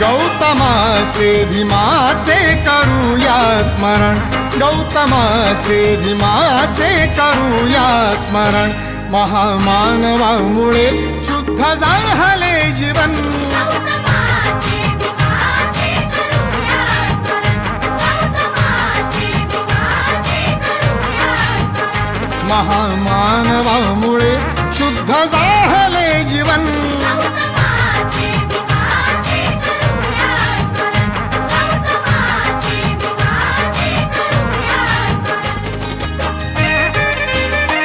गौतमाचे भीमाचे करूया स्मरण, गौतमाचे भीमाचे करूया स्मरण. महामानवामुळे शुद्ध झाले जीवन, महामानवामुळे शुद्ध झाले जीवन.